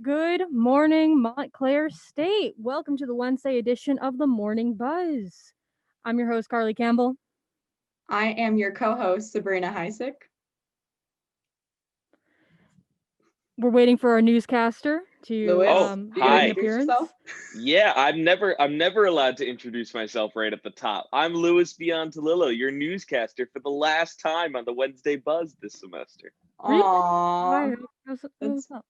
Good morning, Montclair State. Welcome to the Wednesday edition of the Morning Buzz. I'm your host, Carly Campbell. I am your co-host, Sabrina Heisick. We're waiting for our newscaster to Lewis, Oh, you gonna make an hi. introduce appearance. yourself? Yeah, I'm never allowed to introduce myself right at the top. I'm Louis Beyond Talillo, your newscaster for the last time on the Wednesday Buzz this semester. Really? Aww, Why? What's that's up?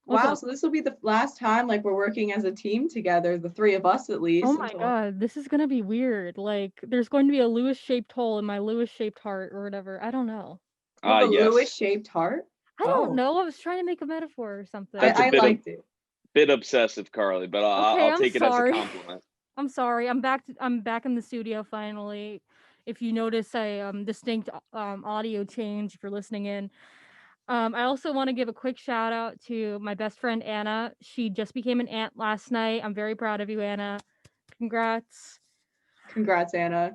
What's wow. up? So this will be the last time like we're working as a team together, the three of us at Oh least. my Until god, this is gonna be weird. Like, there's going to be a Lewis-shaped hole in my Lewis-shaped heart or whatever. I don't know. you have a Yes. Lewis-shaped heart. I don't Oh, know. I was trying to make a metaphor or something. That's a I liked it. bit obsessive, Carly, but Okay, I'll I'm take it as a sorry. compliment. I'm sorry. I'm back in the studio finally. If you notice a distinct audio change, if you're listening in. I also want to give a quick shout out to my best friend Anna. She just became an aunt last night. I'm very proud of you, Anna. Congrats. Congrats, Anna.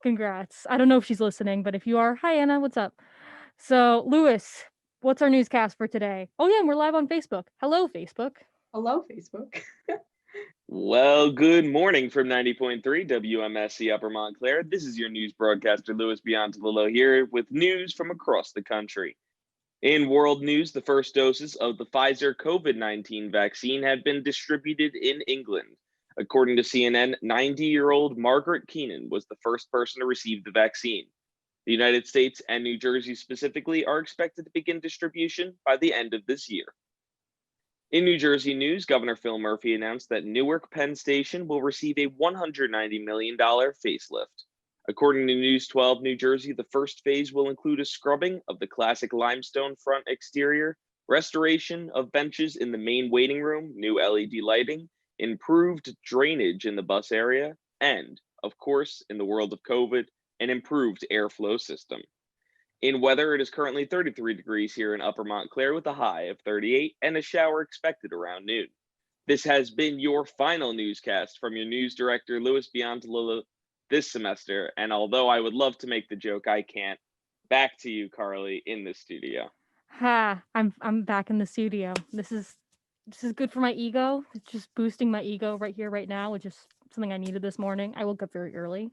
Congrats. I don't know if she's listening, but if you are, hi Anna, what's up? So, Lewis, what's our newscast for today? Oh yeah, and we're live on Facebook. Hello, Facebook. Hello, Facebook. Well, good morning from 90.3 WMSC Upper Montclair. This is your news broadcaster, Louis Beyond Talillo, here with news from across the country. In world news, the first doses of the Pfizer COVID-19 vaccine have been distributed in England. According to CNN, 90-year-old Margaret Keenan was the first person to receive the vaccine. The United States and New Jersey specifically are expected to begin distribution by the end of this year. In New Jersey news, Governor Phil Murphy announced that Newark Penn Station will receive a $190 million facelift. According to News 12 New Jersey, the first phase will include a scrubbing of the classic limestone front exterior, restoration of benches in the main waiting room, new LED lighting, improved drainage in the bus area, and, of course, in the world of COVID, an improved airflow system. In weather, it is currently 33 degrees here in Upper Montclair with a high of 38 and a shower expected around noon. This has been your final newscast from your news director, Louis Biantalillo, this semester. And although I would love to make the joke, I can't. Back to you, Carly, in the studio. Ha, I'm back in the studio. This is good for my ego. It's just boosting my ego right here, right now, which is something I needed this morning. I woke up very early,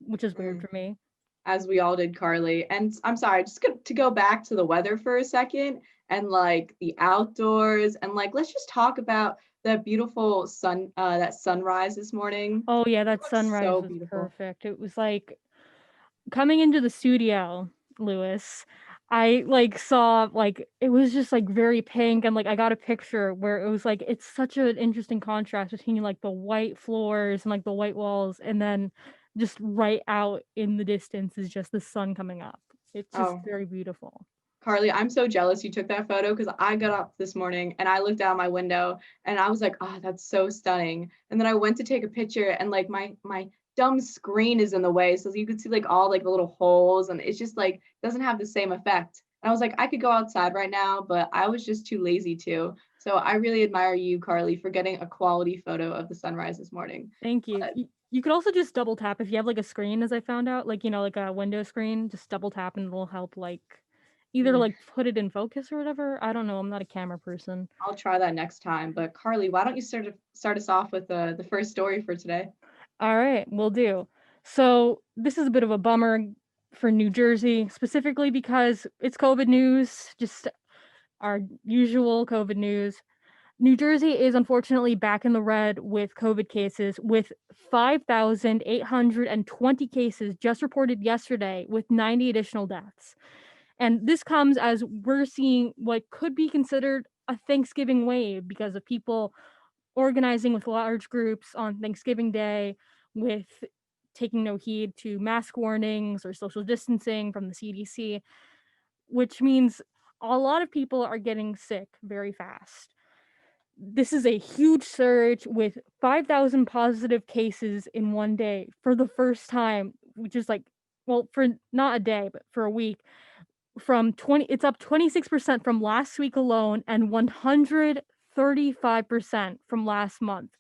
which is weird Mm, for me. as we all did, Carly. And I'm sorry, to go back to the weather for a second and like the outdoors and like let's just talk about that beautiful that sunrise this morning. Oh yeah, It that looks sunrise so was beautiful. perfect. It was like coming into the studio, Lewis. I like saw like it was just like very pink and like I got a picture where it was like it's such an interesting contrast between like the white floors and like the white walls and then just right out in the distance is just the sun coming up. It's just Oh, very beautiful. Carly, I'm so jealous you took that photo because I got up this morning and I looked out my window and I was like, oh, that's so stunning. And then I went to take a picture and like my dumb screen is in the way. So you could see like all like the little holes and it's just like doesn't have the same effect. And I was like, I could go outside right now, but I was just too lazy to. So I really admire you, Carly, for getting a quality photo of the sunrise this morning. Thank you. But You could also just double tap if you have like a screen, as I found out, like like a window screen. Just double tap and it'll help like either mm, like put it in focus or whatever. I don't know. I'm not a camera person. I'll try that next time. But Carly, why don't you start us off with the first story for today? All right, we'll do. So this is a bit of a bummer for New Jersey, specifically because it's COVID news, just our usual COVID news. New Jersey is unfortunately back in the red with COVID cases, with 5,820 cases just reported yesterday, with 90 additional deaths. And this comes as we're seeing what could be considered a Thanksgiving wave because of people organizing with large groups on Thanksgiving Day, with taking no heed to mask warnings or social distancing from the CDC, which means a lot of people are getting sick very fast. This is a huge surge with 5,000 positive cases in one day for the first time, which is like, well, for not a day, but for a week. It's up 26% from last week alone and 135% from last month.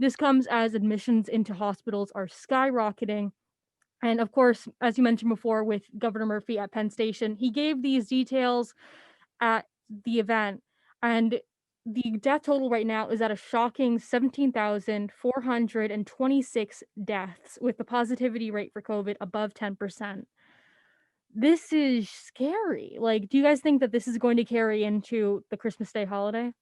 This comes as admissions into hospitals are skyrocketing. And of course, as you mentioned before with Governor Murphy at Penn Station, he gave these details at the event. And the death total right now is at a shocking 17,426 deaths, with the positivity rate for COVID above 10%. This is scary. Like, do you guys think that this is going to carry into the Christmas Day holiday?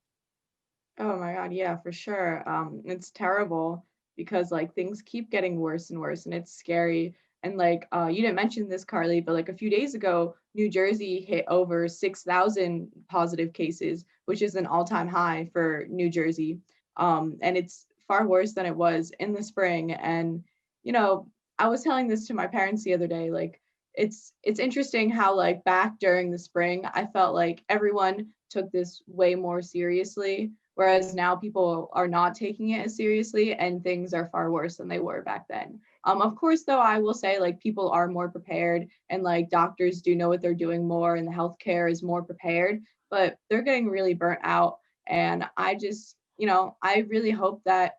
Oh my God, yeah, for sure. It's terrible because like things keep getting worse and worse, and it's scary. And like, you didn't mention this, Carly, but like a few days ago, New Jersey hit over 6,000 positive cases, which is an all-time high for New Jersey. And it's far worse than it was in the spring. And you know, I was telling this to my parents the other day, like it's interesting how like back during the spring, I felt like everyone took this way more seriously, whereas now people are not taking it as seriously and things are far worse than they were back then. Of course, though, I will say like people are more prepared and like doctors do know what they're doing more and the healthcare is more prepared, but they're getting really burnt out. And I just, I really hope that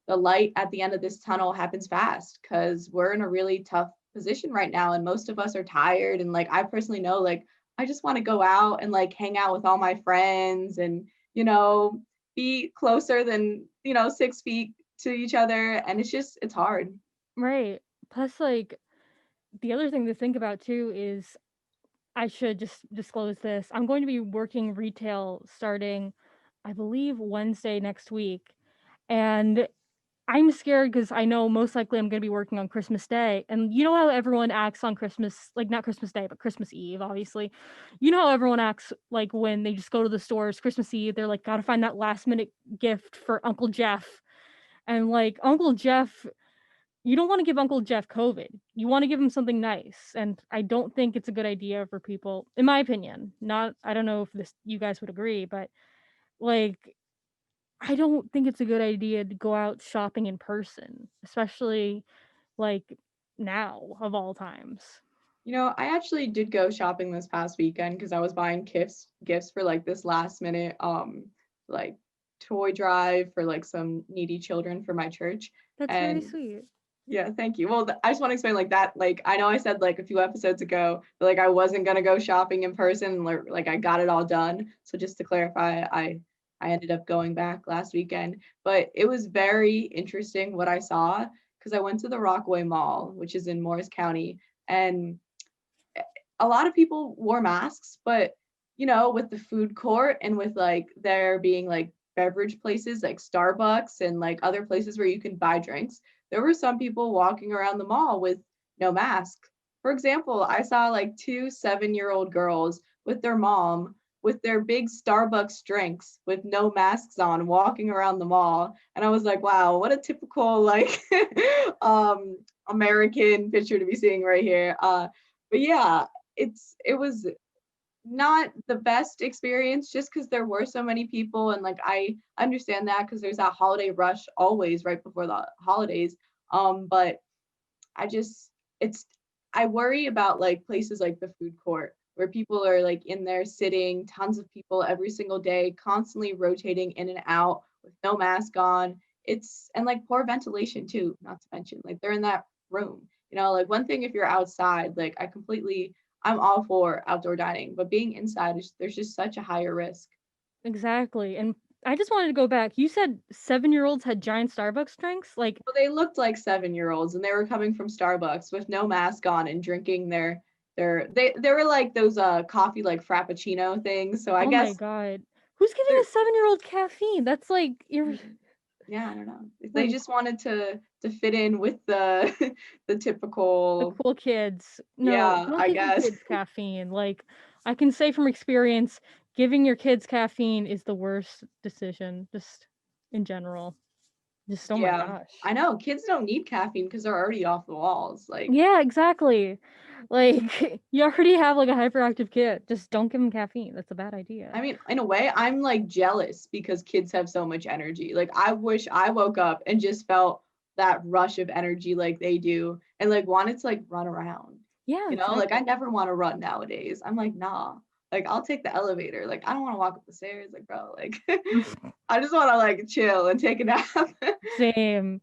the light at the end of this tunnel happens fast because we're in a really tough position right now and most of us are tired. And like I personally know like I just want to go out and like hang out with all my friends and you know be closer than 6 feet to each other, and it's hard. Right. Plus, like, the other thing to think about too is I should just disclose this. I'm going to be working retail starting, I believe, Wednesday next week. And I'm scared because I know most likely I'm going to be working on Christmas Day. And you know how everyone acts on Christmas, like not Christmas Day, but Christmas Eve, obviously. You know how everyone acts like when they just go to the stores Christmas Eve, they're like, gotta find that last minute gift for Uncle Jeff. And like, Uncle Jeff, you don't want to give Uncle Jeff COVID. You want to give him something nice. And I don't think it's a good idea for people, in my opinion. Not, I don't know if this you guys would agree, but like, I don't think it's a good idea to go out shopping in person, especially like now of all times. I actually did go shopping this past weekend because I was buying gifts for like this last minute like toy drive for like some needy children for my church. That's very And sweet. yeah, thank you. Well, I just want to explain like that. Like, I know I said like a few episodes ago that like I wasn't gonna go shopping in person. Like I got it all done. So just to clarify, I ended up going back last weekend, but it was very interesting what I saw because I went to the Rockaway Mall, which is in Morris County, and a lot of people wore masks, but with the food court and with like there being like beverage places like Starbucks and like other places where you can buy drinks, there were some people walking around the mall with no mask. For example, I saw like two 7-year-old girls with their mom with their big Starbucks drinks with no masks on walking around the mall. And I was like, wow, what a typical like American picture to be seeing right here. But yeah, it was not the best experience just because there were so many people, and like I understand that because there's that holiday rush always right before the holidays. But I just it's I worry about like places like the food court where people are like in there sitting, tons of people every single day, constantly rotating in and out with no mask on. And like poor ventilation too, not to mention like they're in that room. Like one thing if you're outside, like I'm all for outdoor dining, but being inside there's just such a higher risk. Exactly. And I just wanted to go back. You said 7-year-olds had giant Starbucks drinks? Like, Well, they looked like 7-year-olds and they were coming from Starbucks with no mask on and drinking they were like those coffee like frappuccino things. So I oh my guess god. Who's giving they're a 7-year-old caffeine? That's like yeah, I don't know. They like just wanted to fit in with the the the typical, cool kids. No, yeah, don't I give your guess. kids caffeine. Like, I can say from experience, giving your kids caffeine is the worst decision, just in general. Just, oh my Yeah. gosh. I know kids don't need caffeine because they're already off the walls. Like, Yeah, exactly. Like, you already have like a hyperactive kid. Just don't give them caffeine. That's a bad idea. I mean, in a way, I'm like jealous because kids have so much energy. Like, I wish I woke up and just felt that rush of energy like they do and like wanted to like run around. Yeah, Like I exactly. never want to run nowadays. I'm like, nah. Like, I'll take the elevator. Like, I don't want to walk up the stairs. Like, bro, like I just want to like chill and take a nap. Same.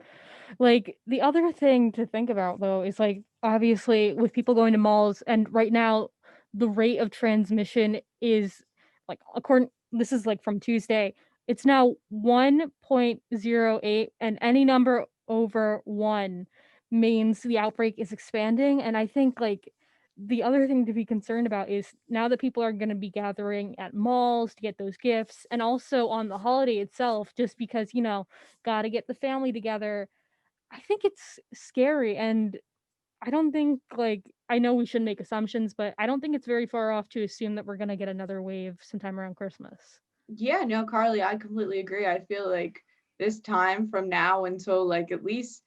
Like, the other thing to think about though is like obviously with people going to malls, and right now the rate of transmission is like, according, this is like from Tuesday, It's now 1.08, and any number over 1 means the outbreak is expanding. And I think, like, the other thing to be concerned about is now that people are gonna be gathering at malls to get those gifts, and also on the holiday itself, just because, gotta get the family together. I think it's scary, and I don't think, like, I know we shouldn't make assumptions, but I don't think it's very far off to assume that we're gonna get another wave sometime around Christmas. Yeah, no, Carly, I completely agree. I feel like this time from now until like at least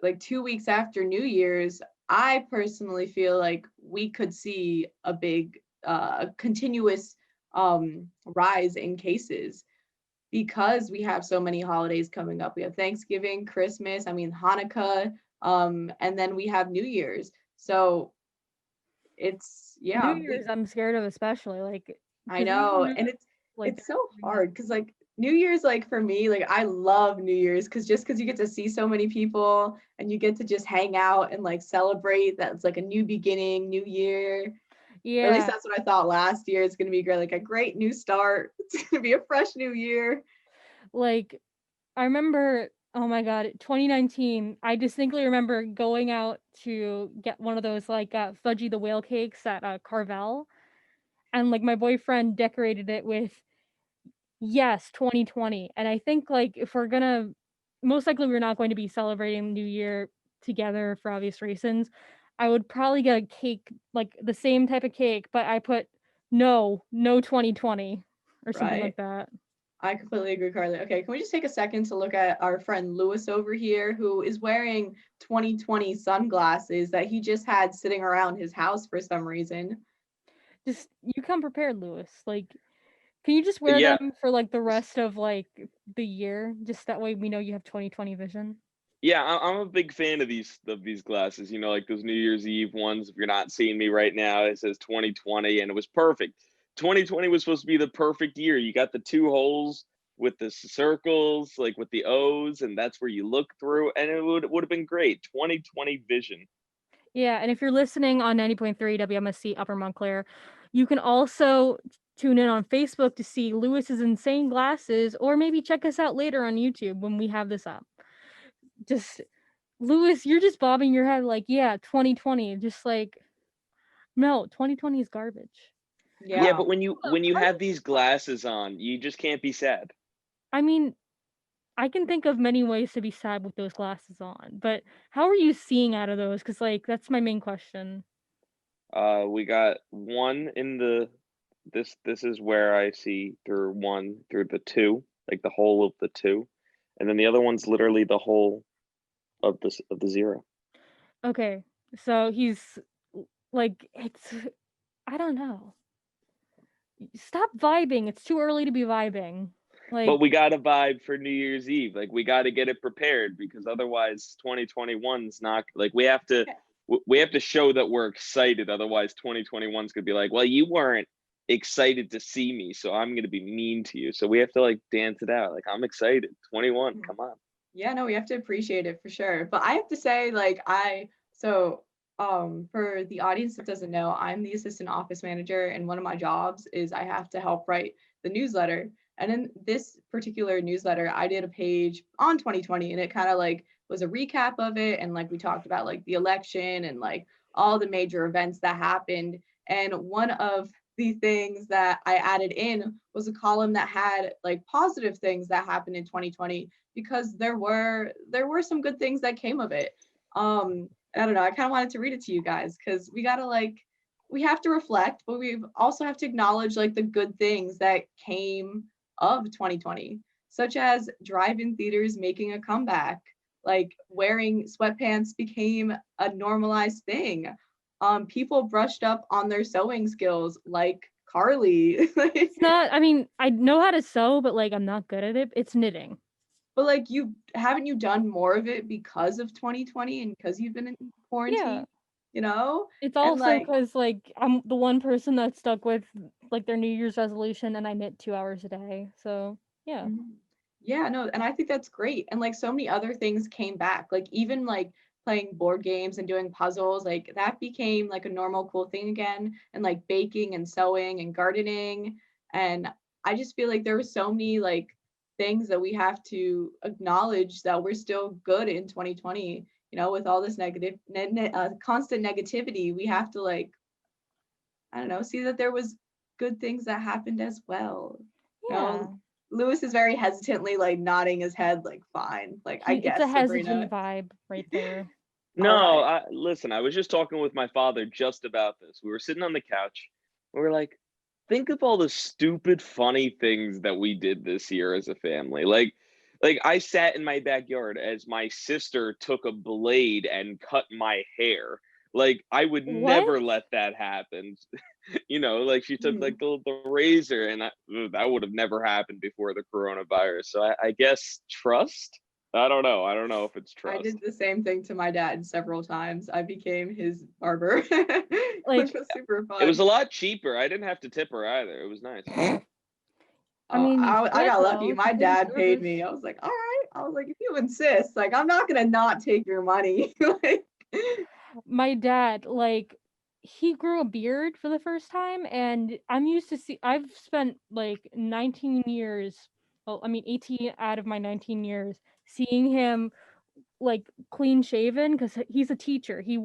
like 2 weeks after New Year's, I personally feel like we could see a big continuous rise in cases because we have so many holidays coming up. We have Thanksgiving, Christmas, I mean Hanukkah, and then we have New Year's. So it's New yeah, Year's, I'm scared of especially, like, I because know, even and like it's so hard because like New Year's, like for me, like I love New Year's because you get to see so many people and you get to just hang out and like celebrate that it's like a new beginning, new year. Or at least yeah, that's what I thought last year. It's gonna be great, like a great new start. It's gonna be a fresh new year. like, I remember, oh my god, 2019, I distinctly remember going out to get one of those, like, Fudgy the Whale cakes at, Carvel, and, like, my boyfriend decorated it with, "Yes, 2020," and I think, like, if we're gonna most likely we're not going to be celebrating New Year together for obvious reasons. I would probably get a cake, like, the same type of cake, but I put, "No, no 2020," or something Right. like that. I completely agree, Carly. Okay, can we just take a second to look at our friend Lewis over here, who is wearing 2020 sunglasses that he just had sitting around his house for some reason? Just you come prepared, Lewis, like, can you just wear Yeah, them for, like, the rest of, like, the year? Just that way we know you have 2020 vision. yeah, I'm a big fan of these glasses. You know, like those New Year's Eve ones. If you're not seeing me right now, it says 2020, and it was perfect. 2020 was supposed to be the perfect year. You got the two holes with the circles, like with the O's, and that's where you look through, and it would have been great. 2020 vision. Yeah, and if you're listening on 90.3 WMSC Upper Montclair, you can also tune in on Facebook to see Lewis's insane glasses, or maybe check us out later on YouTube when we have this up. Just Lewis, you're just bobbing your head like, yeah, 2020. Just like, no, 2020 is garbage. Yeah, Yeah. but when you How do have you, these glasses on, you just can't be sad. I mean, I can think of many ways to be sad with those glasses on, but how are you seeing out of those? Because, like, that's my main question. We got one in the this is where I see through one through the two, like the whole of the two, and then the other one's literally the whole of the zero. Okay, so he's like, it's, I don't know. Stop vibing. It's too early to be vibing. But Like, we got to vibe for New Year's Eve. Like we got to get it prepared because otherwise 2021's not like we have to show that we're excited. Otherwise 2021's gonna be like, well, you weren't excited to see me, so I'm gonna be mean to you. So we have to like dance it out. Like I'm excited. 21, come on. Yeah, no, we have to appreciate it for sure. But I have to say, like, so for the audience that doesn't know, I'm the assistant office manager, and one of my jobs is I have to help write the newsletter. And in this particular newsletter, I did a page on 2020, and it kind of like was a recap of it, and like we talked about like the election and like all the major events that happened. And one of the things that I added in was a column that had like positive things that happened in 2020 because there were some good things that came of it. I don't know. I kind of wanted to read it to you guys because we gotta like we have to reflect, but we also have to acknowledge like the good things that came of 2020, such as drive-in theaters making a comeback, like wearing sweatpants became a normalized thing. People brushed up on their sewing skills, like Carly. it's not, I mean, I know how to sew, but like, I'm not good at it. It's knitting. But like you haven't you done more of it because of 2020 and because you've been in Yeah. quarantine, you know? It's And also like because, like, I'm the one person that's stuck with, like, their New Year's resolution, and I knit 2 hours a day. So, yeah. mhm. Yeah, no, and I think that's great. And like so many other things came back. Like even like playing board games and doing puzzles, like that became like a normal cool thing again. And like baking and sewing and gardening. And I just feel like there were so many like things that we have to acknowledge that we're still good in 2020, with all this constant negativity. We have to like, I don't know, see that there was good things that happened as well. Yeah. Lewis is very hesitantly like nodding his head like fine, like I It's a guess, hesitant Sabrina. vibe right there. All No, right. listen, I was just talking with my father just about this. We were sitting on the couch. We were like, think of all the stupid, funny things that we did this year as a family. Like I sat in my backyard as my sister took a blade and cut my hair. Like I would What? never let that happen. Like she took Mhm. like the razor, and that would have never happened before the coronavirus. So I guess trust. I don't know if it's I trust. did the same thing to my dad several times. I became his barber, which Like, was super It was a fun. lot cheaper. I didn't have to tip her either. It was nice. I Oh, mean, I shit got lucky. though. She My did a dad paid service. me. I was like, all right. I was like, if you insist, like, I'm not gonna not take your money. Like, My dad, like, he grew a beard for the first time, and I've spent like 19 years, well, I mean 18 out of my 19 years seeing him like clean shaven because he's a teacher. He's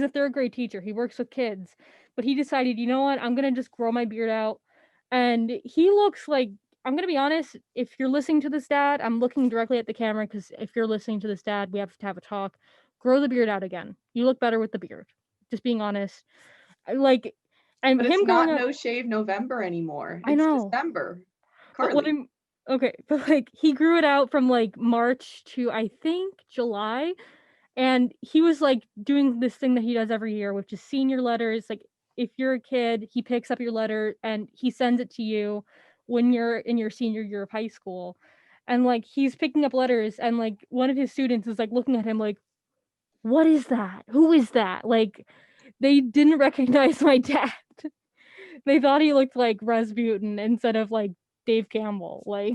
a third grade teacher. He works with kids, but he decided, you know what? I'm gonna just grow my beard out, and he looks like. I'm gonna be honest. If you're listening to this, Dad, I'm looking directly at the camera because if you're listening to this, Dad, we have to have a talk. Grow the beard out again. You look better with the beard. Just being honest. Like, and but it's him going not out. No Shave November anymore. I It's know, December. but what Carly. I'm okay, but like he grew it out from like March to I think July, and he was like doing this thing that he does every year, which is senior letters. Like if you're a kid, he picks up your letter and he sends it to you when you're in your senior year of high school. And like he's picking up letters and like one of his students is like looking at him like, "What is that? Who is that?" Like they didn't recognize my dad. They thought he looked like Rasputin instead of like Dave Campbell. Like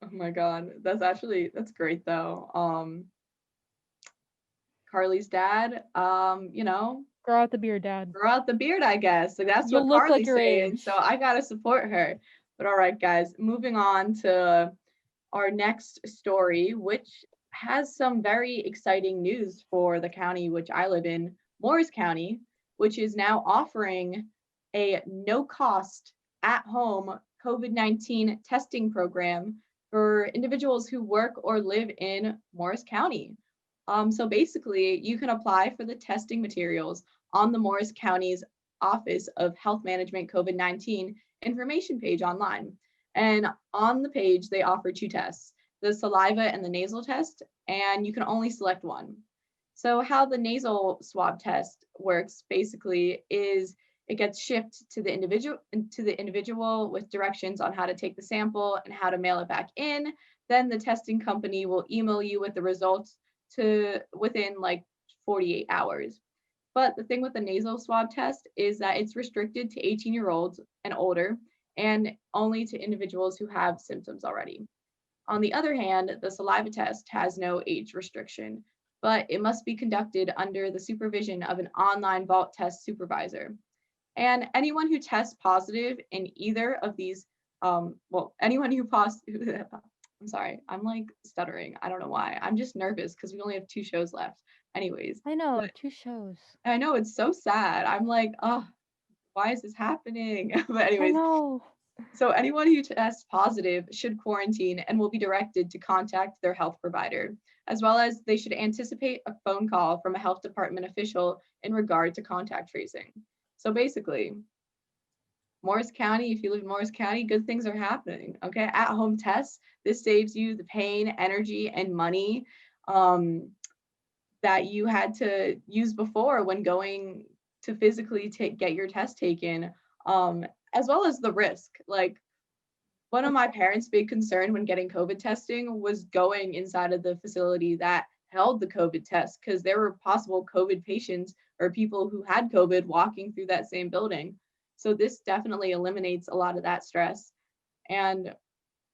Oh my God. That's great though. Carly's dad, grow out the beard, Dad. grow out the beard, I guess. Like that's what You'll look like Carly's your saying. So age. I gotta support her. But all right, guys, moving on to our next story, which has some very exciting news for the county which I live in, Morris County, which is now offering a no cost at home COVID-19 testing program for individuals who work or live in Morris County. So basically, you can apply for the testing materials on the Morris County's Office of Health Management COVID-19 information page online. And on the page, they offer two tests, the saliva and the nasal test, and you can only select one. So how the nasal swab test works basically is it gets shipped to the individual with directions on how to take the sample and how to mail it back in. Then the testing company will email you with the results to within like 48 hours. But the thing with the nasal swab test is that it's restricted to 18-year-olds and older and only to individuals who have symptoms already. On the other hand, the saliva test has no age restriction, but it must be conducted under the supervision of an online vault test supervisor. And anyone who tests positive in either of these, anyone who I'm sorry, I'm like stuttering. I don't know why. I'm just nervous because we only have two shows left. Anyways, I know, but 2 shows. I know it's so sad. I'm like, oh, why is this happening? But I anyways, know. so anyone who tests positive should quarantine and will be directed to contact their health provider, as well as they should anticipate a phone call from a health department official in regard to contact tracing. So basically, Morris County, if you live in Morris County, good things are happening. Okay. At home tests, this saves you the pain, energy, and money that you had to use before when going to physically get your test taken, as well as the risk. Like one of my parents' big concern when getting COVID testing was going inside of the facility that held the COVID test because there were possible COVID patients or people who had COVID walking through that same building. So this definitely eliminates a lot of that stress. And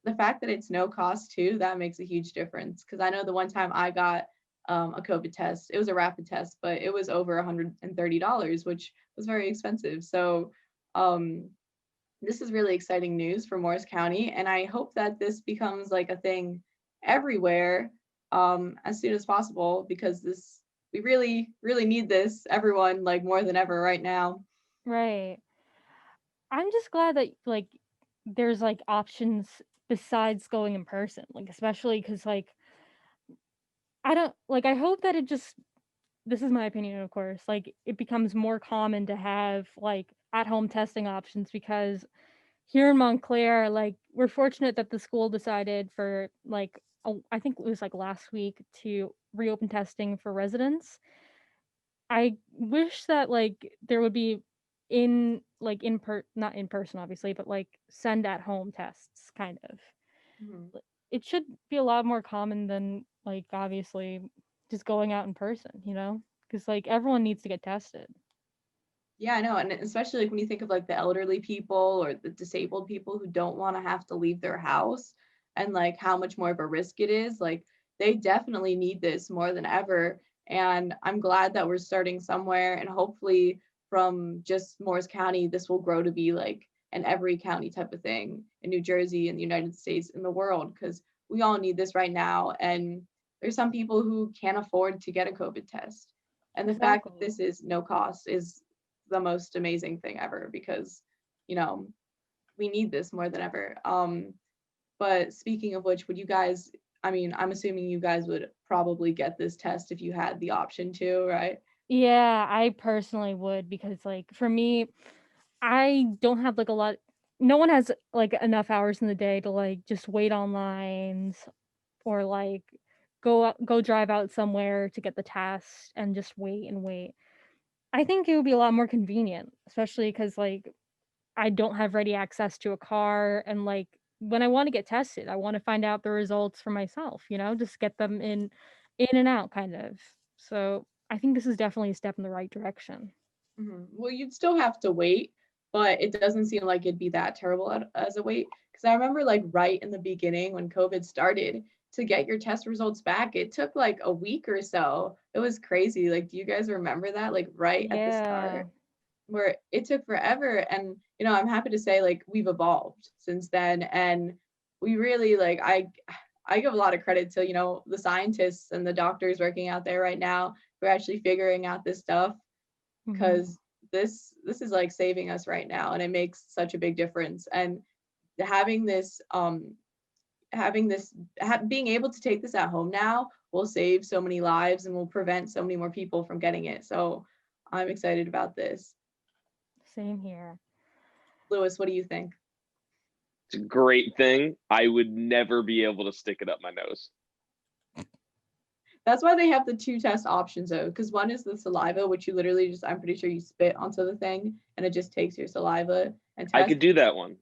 the fact that it's no cost too, that makes a huge difference. Because I know the one time I got a COVID test, it was a rapid test, but it was over $130, which was very expensive. So this is really exciting news for Morris County, and I hope that this becomes like a thing everywhere as soon as possible, because this we really need this, everyone, like more than ever right now. Right. I'm just glad that like there's like options besides going in person, like especially because like I don't like I hope that it just this is my opinion, of course, like it becomes more common to have like at home testing options because here in Montclair, like we're fortunate that the school decided for like I think it was like last week to reopen testing for residents. I wish that like there would be not in person obviously, but like send at home tests kind of. Mhm. It should be a lot more common than like obviously just going out in person, you know? Cuz like everyone needs to get tested. Yeah, I know. And especially like when you think of like the elderly people or the disabled people who don't want to have to leave their house, and like how much more of a risk it is, like they definitely need this more than ever. And I'm glad that we're starting somewhere, and hopefully from just Morris County, this will grow to be like an every county type of thing in New Jersey, in the United States, in the world, because we all need this right now. And there's some people who can't afford to get a COVID test. And the fact that Exactly. this is no cost is the most amazing thing ever, because you know we need this more than ever. But speaking of which, would you guys, I mean, I'm assuming you guys would probably get this test if you had the option to, right? Yeah, I personally would because like for me, I don't have like a lot no one has like enough hours in the day to like just wait on lines or like go drive out somewhere to get the test and just wait and wait. I think it would be a lot more convenient, especially because like I don't have ready access to a car and like when I want to get tested, I want to find out the results for myself, you know, just get them in and out kind of. So I think this is definitely a step in the right direction. Well, you'd still have to wait, but it doesn't seem like it'd be that terrible as a wait. Because I remember, like, right in the beginning when COVID started, to get your test results back, it took like a week or so. It was crazy. Like, do you guys remember that? Like, right at the Yeah. start, where it took forever. And I'm happy to say like we've evolved since then, and we really like I give a lot of credit to the scientists and the doctors working out there right now who are actually figuring out this stuff, Mhm. because this is like saving us right now, and it makes such a big difference. And having this being able to take this at home now will save so many lives and will prevent so many more people from getting it. So I'm excited about this. Same here. Lewis, what do you think? It's a great thing. I would never be able to stick it up my nose. That's why they have the two test options though, because one is the saliva, which you literally just, I'm pretty sure you spit onto the thing and it just takes your saliva and I tests. could do that one.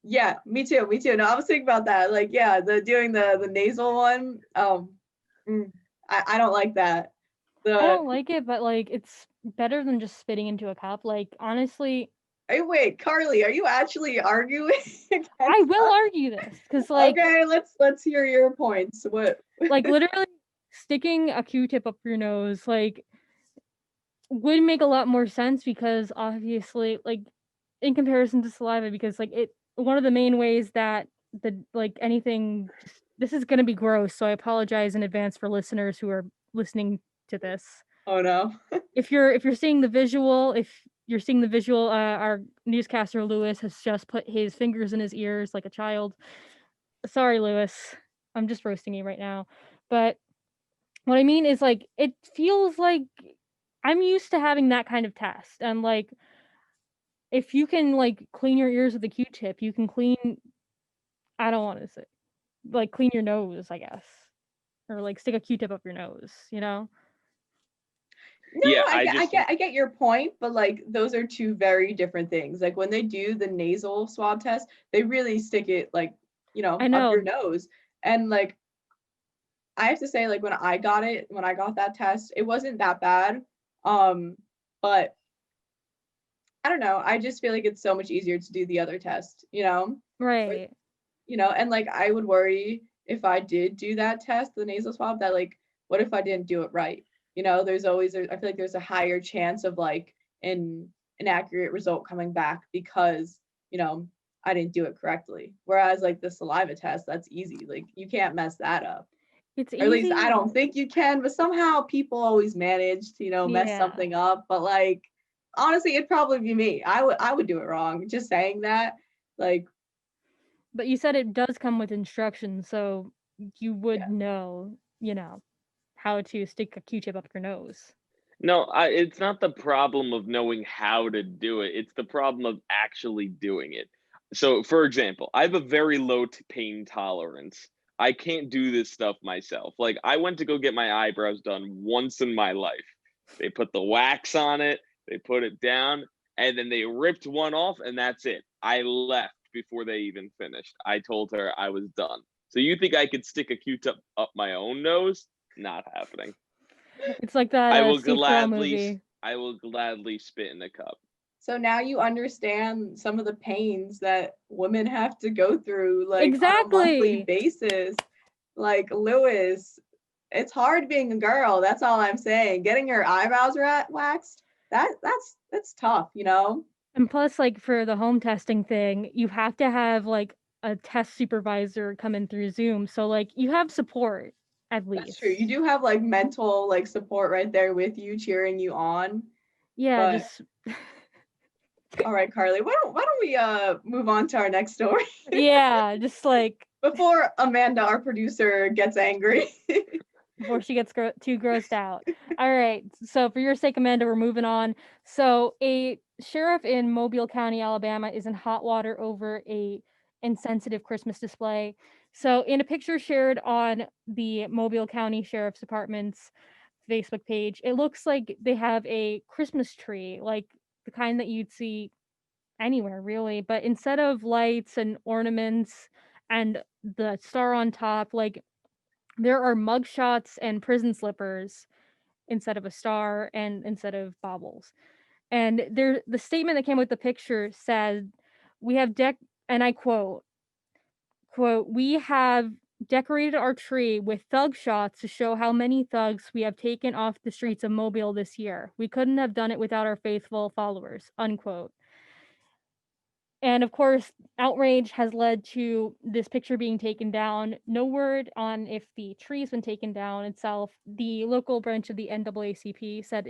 Yeah, me too, me too. No, I was thinking about that. Like, yeah, the doing the nasal one. I don't like that. I The don't like it, but like it's better than just spitting into a cup. Like honestly, Hey, wait, Carly, are you actually arguing I against will us? argue this because like Okay, let's hear your points. What? literally sticking a Q-tip up your nose like would make a lot more sense because obviously like in comparison to saliva because like it one of the main ways that the like anything this is going to be gross, so I apologize in advance for listeners who are listening to this. Oh no. If you're seeing the visual, if you're seeing the visual, our newscaster Lewis has just put his fingers in his ears like a child. Sorry, Lewis. I'm just roasting you right now. But what I mean is like it feels like I'm used to having that kind of test. And like if you can like clean your ears with a Q-tip, you can clean I don't want to say like clean your nose, I guess. Or like stick a Q-tip up your nose, you know? No, Yeah, I get, I get, I get your point, but like those are two very different things. Like when they do the nasal swab test, they really stick it like I up your know. nose, and like I have to say, like when I got it, when I got that test, it wasn't that bad. But I don't know. I just feel like it's so much easier to do the other test, Or, Right. and like I would worry if I did do that test, the nasal swab, that like, what if I didn't do it right? There's always, I feel like there's a higher chance of like inaccurate result coming back because, I didn't do it correctly. Whereas like the saliva test, that's easy. Like you can't mess that up. It's Or at least I easy. don't think you can, but somehow people always manage to, mess Yeah. something up. But like honestly, it'd probably be me. I would do it wrong. Just saying that, like, But you said it does come with instructions, so you would yeah. know, how to stick a Q-tip up your nose. No, it's not the problem of knowing how to do it. It's the problem of actually doing it. So, for example, I have a very low pain tolerance. I can't do this stuff myself. Like, I went to go get my eyebrows done once in my life. They put the wax on it, they put it down, and then they ripped one off, and that's it. I left before they even finished. I told her I was done. So, you think I could stick a Q-tip up my own nose? Not happening. It's like that I will Steve Carell gladly movie. I will gladly spit in the cup. So now you understand some of the pains that women have to go through like on a monthly Exactly. basis. Like Lewis, it's hard being a girl. That's all I'm saying. Getting your eyebrows waxed, that's tough, And plus, like, for the home testing thing, you have to have, like, a test supervisor come in through Zoom, so, like, you have support, at That's true. You least. do have like mental like support right there with you, cheering you on. Yeah, But just all right, Carly, why don't we move on to our next story yeah, just, like, before Amanda, our producer, gets angry. before she gets too grossed out. Alright, so for your sake, Amanda, we're moving on. So, a sheriff in Mobile County, Alabama, is in hot water over a insensitive Christmas display. So, in a picture shared on the Mobile County Sheriff's Department's Facebook page, it looks like they have a Christmas tree, like the kind that you'd see anywhere, really. But instead of lights and ornaments and the star on top, like there are mugshots and prison slippers instead of a star and instead of baubles. And the statement that came with the picture said, "We have and I quote, "We have decorated our tree with thug shots to show how many thugs we have taken off the streets of Mobile this year. We couldn't have done it without our faithful followers." Unquote. And of course, outrage has led to this picture being taken down. No word on if the tree's been taken down itself. The local branch of the NAACP said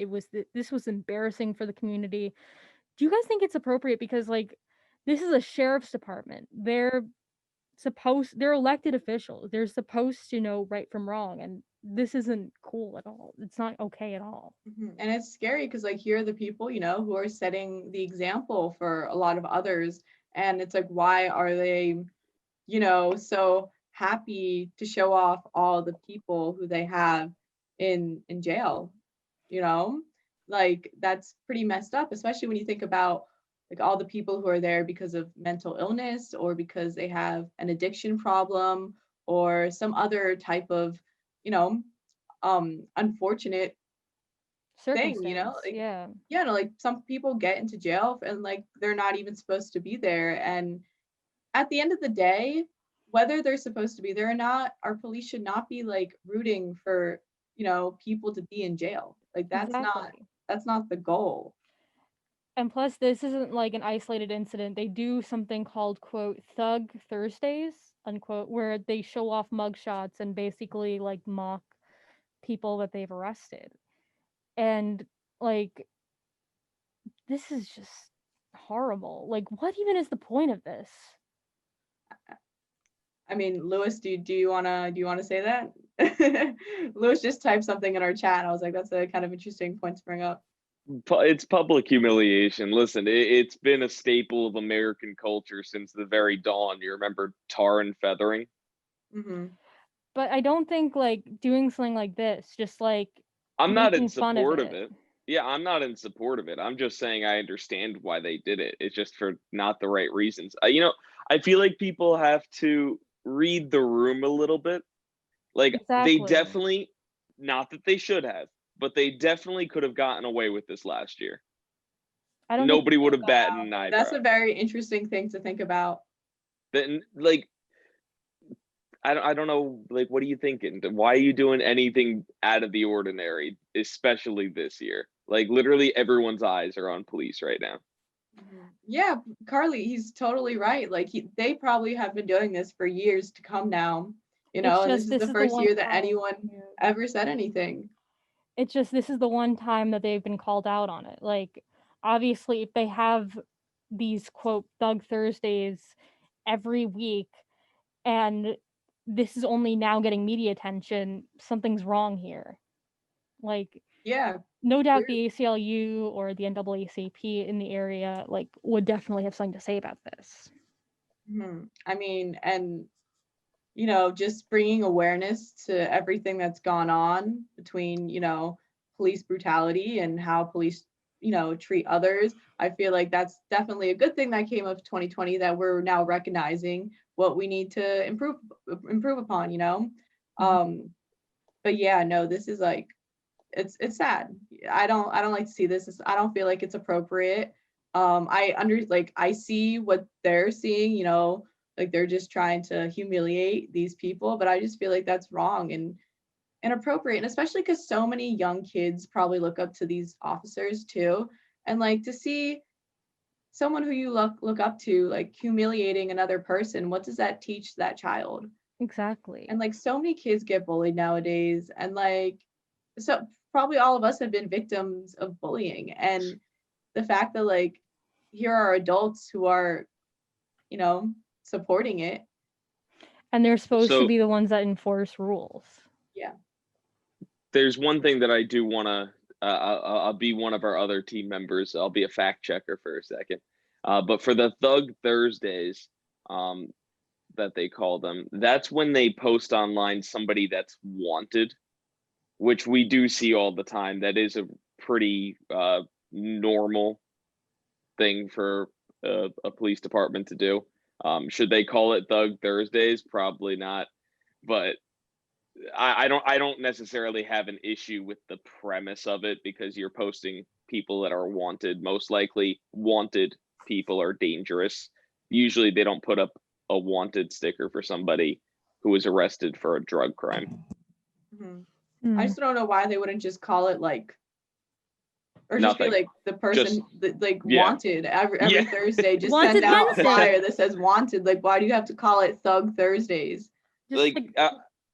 this was embarrassing for the community. Do you guys think it's appropriate? Because like, this is a sheriff's department. They're elected officials. They're supposed to know right from wrong, and this isn't cool at all. It's not okay at all. And it's scary because like here are the people, who are setting the example for a lot of others. And it's like, why are they, so happy to show off all the people who they have in jail, you know? Like that's pretty messed up, especially when you think about like all the people who are there because of mental illness or because they have an addiction problem or some other type of, you know, unfortunate thing, Circumstance, like yeah. yeah, no, like some people get into jail and like they're not even supposed to be there. And at the end of the day, whether they're supposed to be there or not, our police should not be like rooting for, people to be in jail. Like Exactly. that's not the goal. And plus, this isn't like an isolated incident. They do something called, quote, Thug Thursdays, unquote, where they show off mugshots and basically like mock people that they've arrested. And like, this is just horrible. Like, what even is the point of this? I mean, Lewis, do you wanna say that? Lewis just typed something in our chat. I was like, that's a kind of interesting point to bring up. It's public humiliation. Listen, it's been a staple of American culture since the very dawn. You remember tar and feathering? Hmm. But I don't think like doing something like this, just like I'm not in making fun of support of it. it. Yeah, I'm not in support of it. I'm just saying I understand why they did it. It's just for not the right reasons. I feel like people have to read the room a little bit. Like they Exactly. definitely, not that they should have, but they definitely could have gotten away with this last year. I don't think Nobody would have Oh, batted wow. an That's eyebrow. a very interesting thing to think about. Then, like, I don't know, what are you thinking? Why are you doing anything out of the ordinary, especially this year? Like literally everyone's eyes are on police right now. Yeah, Carly, he's totally right. Like they probably have been doing this for years to come now, It's and this just is this the is the first one year that time. anyone Yeah. ever said anything. It's just this is the one time that they've been called out on it. Like, obviously, if they have these quote Thug Thursdays every week, and this is only now getting media attention, something's wrong here. Like, Yeah, no doubt clear- the ACLU or the NAACP in the area like would definitely have something to say about this. I mean, and just bringing awareness to everything that's gone on between, police brutality and how police, treat others. I feel like that's definitely a good thing that came of 2020, that we're now recognizing what we need to improve upon, Um, but yeah, no, this is like it's sad. I don't like to see this. I don't feel like it's appropriate. I see what they're seeing, like they're just trying to humiliate these people, but I just feel like that's wrong and inappropriate, and especially because so many young kids probably look up to these officers too, and like to see someone who you look up to like humiliating another person, what does that teach that child? Exactly. And like so many kids get bullied nowadays, and like so probably all of us have been victims of bullying, and the fact that like here are adults who are supporting it. And they're supposed to So be the ones that enforce rules. Yeah. there's one thing that I do want to. I'll be one of our other team members. I'll be a fact checker for a second. But for the Thug Thursdays, that they call them, that's when they post online somebody that's wanted, which we do see all the time. That is a pretty normal thing for a police department to do. Should they call it Thug Thursdays? Probably not. But I don't necessarily have an issue with the premise of it, because you're posting people that are wanted. Most likely, wanted people are dangerous. Usually, they don't put up a wanted sticker for somebody who was arrested for a drug crime. I just don't know why they wouldn't just call it like, or just be Nothing. like the person that like yeah. wanted every Yeah. Thursday, just Wanted send out Wednesday. a flyer that says wanted. Like, why do you have to call it Thug Thursdays? Just like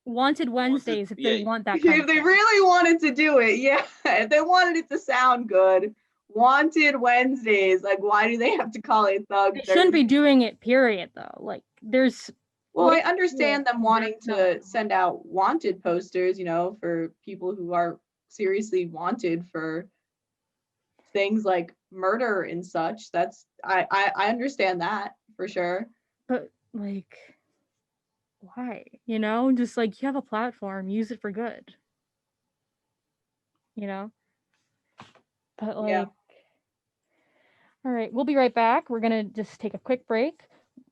Wanted Wednesdays if they yeah. want that kind If of they thing. really wanted to do it, yeah. If they wanted it to sound good, Wanted Wednesdays. Like, why do they have to call it Thug They Thursdays? shouldn't be doing it, period, though. Like, there's Well, I like, understand them wanting no. to send out wanted posters, for people who are seriously wanted for things like murder and such. That's I understand that for sure. But like, why? Just like you have a platform, use it for good. But like, Yeah. all right, we'll be right back. We're gonna just take a quick break.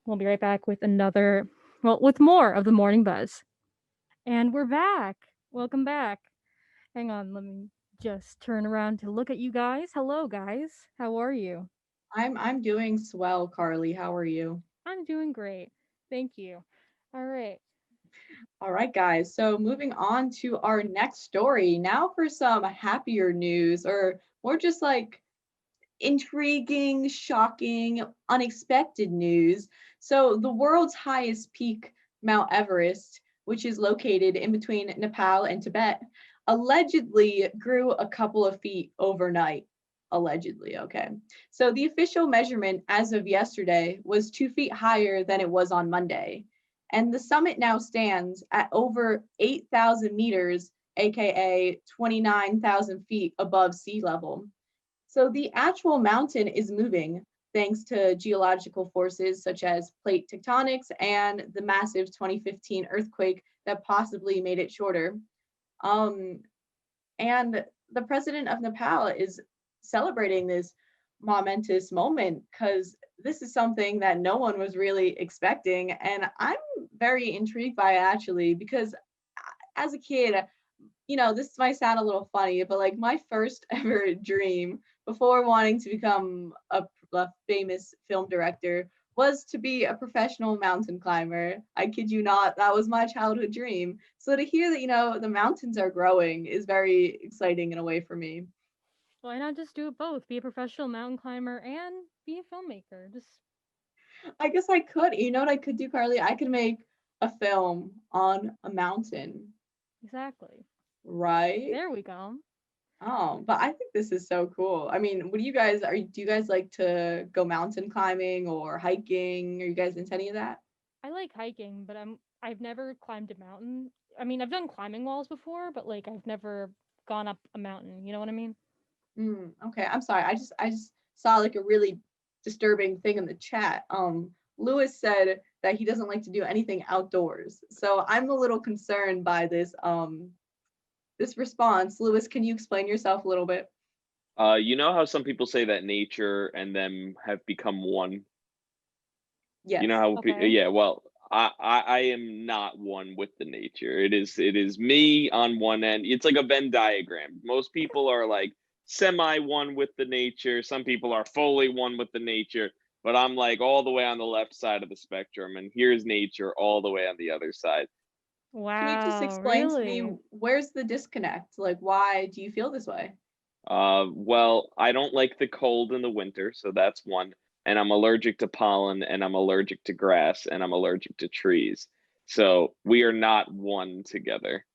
We'll be right back with with more of the Morning Buzz. And we're back. Welcome back. Hang on, let me just turn around to look at you guys. Hello, guys. How are you? I'm doing swell, Carly. How are you? I'm doing great. Thank you. All right. All right, guys. So moving on to our next story. Now for some happier news, or more just like intriguing, shocking, unexpected news. So the world's highest peak, Mount Everest, which is located in between Nepal and Tibet, allegedly grew a couple of feet overnight. Allegedly, okay. So the official measurement as of yesterday was 2 feet higher than it was on Monday. And the summit now stands at over 8,000 meters, aka 29,000 feet above sea level. So the actual mountain is moving thanks to geological forces such as plate tectonics and the massive 2015 earthquake that possibly made it shorter. Um, and the president of Nepal is celebrating this momentous moment because this is something that no one was really expecting. And I'm very intrigued by it actually, because as a kid, this might sound a little funny, but like my first ever dream before wanting to become a famous film director was to be a professional mountain climber. I kid you not, that was my childhood dream. So to hear that, the mountains are growing is very exciting in a way for me. Why not just do it both? Be a professional mountain climber and be a filmmaker. Just I guess I could. You know what I could do, Carly? I could make a film on a mountain, exactly. right? There we go. Oh, but I think this is so cool. I mean, what do you guys do you guys like to go mountain climbing or hiking? Are you guys into any of that? I like hiking, but I've never climbed a mountain. I mean, I've done climbing walls before, but like I've never gone up a mountain. You know what I mean? Okay, I'm sorry. I just saw like a really disturbing thing in the chat. Lewis said that he doesn't like to do anything outdoors. So I'm a little concerned by this response. Lewis, can you explain yourself a little bit? You know how some people say that nature and them have become one? You Yes. know how Okay. yeah, well, I am not one with the nature. It is me on one end. It's like a Venn diagram. Most people are like semi one with the nature. Some people are fully one with the nature, but I'm like all the way on the left side of the spectrum, and here's nature all the way on the other side. Can you just Wow, explain to me really? where's the disconnect? Like, why do you feel this way? Well, I don't like the cold in the winter, so that's one. And I'm allergic to pollen, and I'm allergic to grass, and I'm allergic to trees. So we are not one together.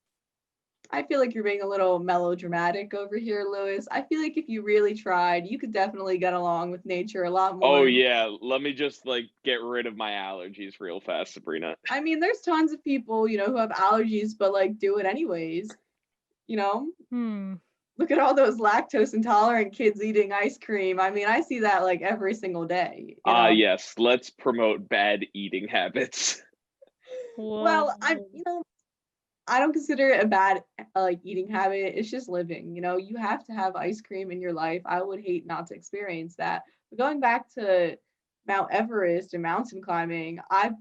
I feel like you're being a little melodramatic over here, Lewis. I feel like if you really tried, you could definitely get along with nature a lot Oh more. yeah, let me just like get rid of my allergies real fast, Sabrina. I mean, there's tons of people, who have allergies, but like do it anyways. You know, Hmm. look at all those lactose intolerant kids eating ice cream. I mean, I see that like every single day. Yes, let's promote bad eating habits. Whoa. Well, I don't consider it a bad like eating habit. It's just living. You have to have ice cream in your life. I would hate not to experience that. But going back to Mount Everest and mountain climbing, I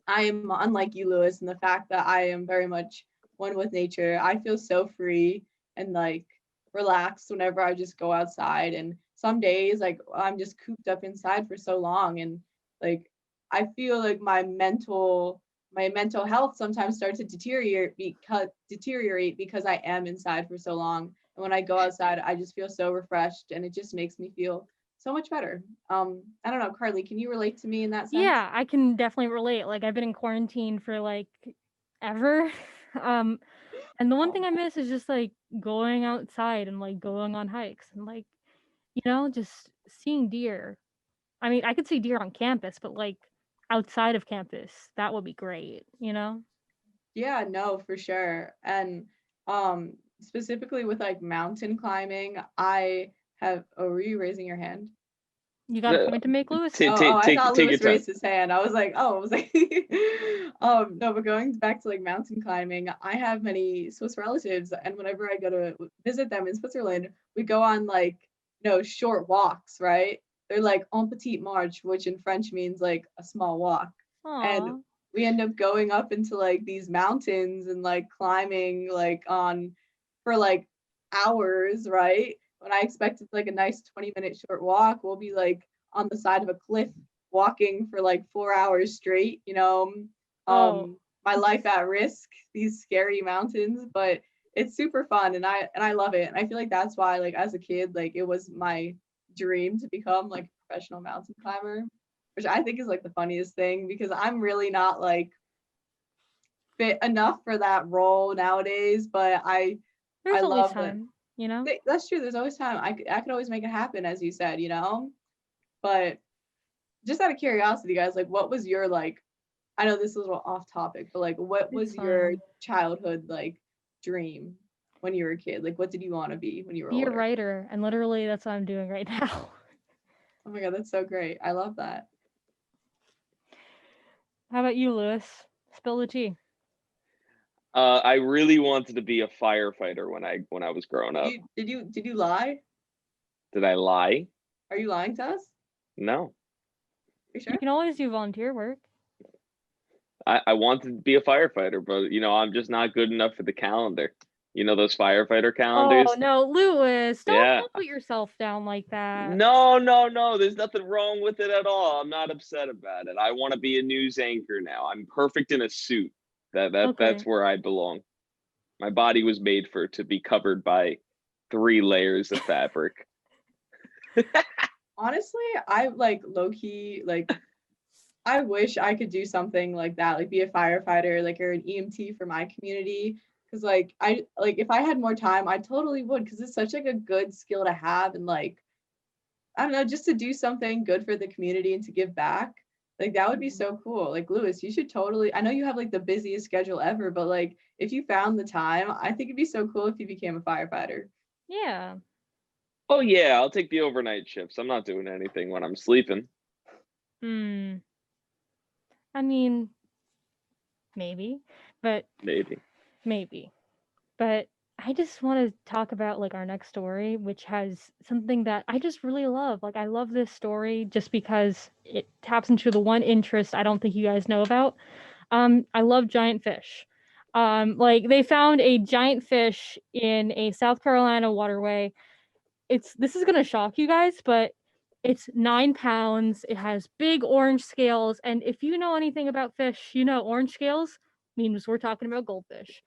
am unlike you, Lewis, in the fact that I am very much one with nature. I feel so free and like relaxed whenever I just go outside. And some days, like I'm just cooped up inside for so long, and like I feel like my mental health sometimes starts to deteriorate because I am inside for so long. And when I go outside, I just feel so refreshed, and it just makes me feel so much better. I don't know, Carly, can you relate to me in that sense? Yeah, I can definitely relate. Like I've been in quarantine for like ever. Um and the one thing Oh. I miss is just like going outside and like going on hikes and like, just seeing deer. I mean, I could see deer on campus, but like outside of campus, that would be great? Yeah, no, for sure. And specifically with like mountain climbing, I have were you raising your hand? You got a Uh, point to make, Lewis? Oh, I thought take your Lewis time. raised his hand. I was like, oh, I was like, no, but going back to like mountain climbing, I have many Swiss relatives, and whenever I go to visit them in Switzerland, we go on like, short walks, right? They're like en petite marche, which in French means like a small walk. And Aw. we end up going up into like these mountains and like climbing like on for like hours, right? When I expected like a nice 20-minute short walk, we'll be like on the side of a cliff walking for like 4 hours straight. Oh, My life at risk, these scary mountains, but it's super fun, and I love it. And I feel like that's why, like as a kid, like it was my dream to become like a professional mountain climber, which I think is like the funniest thing because I'm really not like fit enough for that role nowadays, but I there's always love that. time. That's true. There's always time. I could always make it happen, as you said. But just out of curiosity, guys, like, what was your like? I know this is a little off topic, but like, what It's was your fine. childhood like dream when you were a kid? Like, what did you want to be when you were Be a older? writer, and literally that's what I'm doing right now. Oh my god, that's so great. I love that. How about you, Lewis? Spill the tea. I really wanted to be a firefighter when I was growing up. Did you lie? Did I lie? Are you lying to us? No. Are you You sure? can always do volunteer work. I wanted to be a firefighter, but I'm just not good enough for the calendar. You know those firefighter Oh calendars? no, Lewis, don't Yeah. don't put yourself down like that. No, no, no. There's nothing wrong with it at all. I'm not upset about it. I want to be a news anchor now. I'm perfect in a suit. That's Okay. where I belong. My body was made to be covered by 3 layers of fabric. Honestly, I like low key like I wish I could do something like that, like be a firefighter, like or an EMT for my community. Cause like I like if I had more time, I totally would. Cause it's such like a good skill to have, and like I don't know, just to do something good for the community and to give back. Like that would be so cool. Like Lewis, you should totally. I know you have like the busiest schedule ever, but like if you found the time, I think it'd be so cool if you became a firefighter. Yeah. Oh yeah, I'll take the overnight shifts. I'm not doing anything when I'm sleeping. Hmm. I mean, maybe, but Maybe. maybe. But I just want to talk about like our next story, which has something that I just really love. Like I love this story just because it taps into the one interest I don't think you guys know about. I love giant fish. Like they found a giant fish in a South Carolina waterway. This is gonna shock you guys, but it's 9 pounds. It has big orange scales, and if you know anything about fish, you know orange scales means we're talking about goldfish.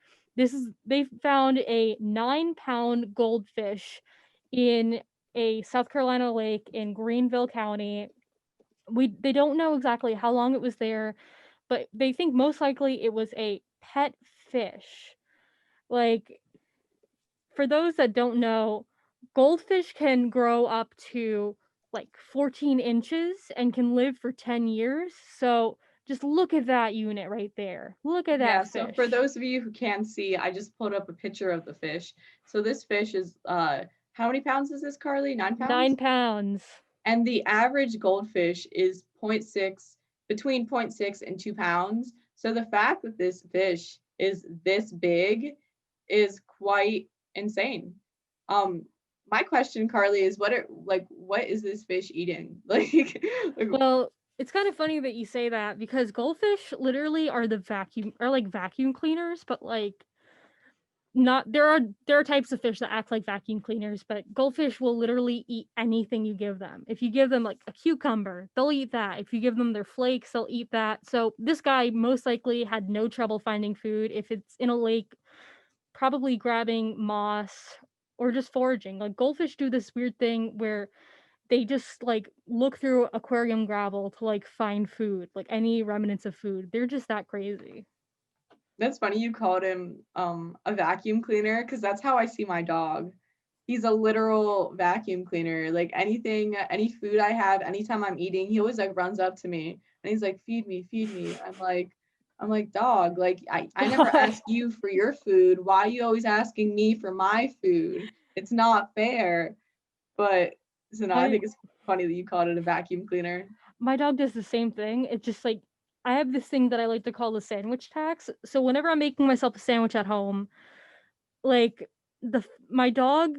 They found a 9 pound goldfish in a South Carolina lake in Greenville County. They don't know exactly how long it was there, but they think most likely it was a pet fish. Like for those that don't know, goldfish can grow up to like 14 inches and can live for 10 years. So just look at that unit right there. Look at Yeah, that so for fish. those of you who can't see, I just pulled up a picture of the fish. So this fish is how many pounds is this, Carly? 9 pounds? 9 pounds. And the average goldfish is zero point 0.6, between zero point 0.6 and 2 pounds. So the fact that this fish is this big is quite insane. Um, my question, Carly, is what is this fish eating? Like Well, it's kind of funny that you say that because goldfish literally are like vacuum cleaners, but like not there are types of fish that act like vacuum cleaners, but goldfish will literally eat anything you give them. If you give them like a cucumber, they'll eat that. If you give them their flakes, they'll eat that. So this guy most likely had no trouble finding food. If it's in a lake, probably grabbing moss or just foraging. Like goldfish do this weird thing where they just like look through aquarium gravel to like find food, like any remnants of food. They're just that crazy. that's funny you called him a vacuum cleaner because that's how I see my dog. He's a literal vacuum cleaner. Like anything, any food I have, anytime I'm eating, he always like runs up to me and he's like, feed me, feed me. I'm like, dog, like I never God. ask you for your food. Why are you always asking me for my food? It's not fair. But so no, I I think it's funny that you called it a vacuum cleaner. My dog does the same thing. It's just like I have this thing that I like to call the sandwich tax. So whenever I'm making myself a sandwich at home, like my dog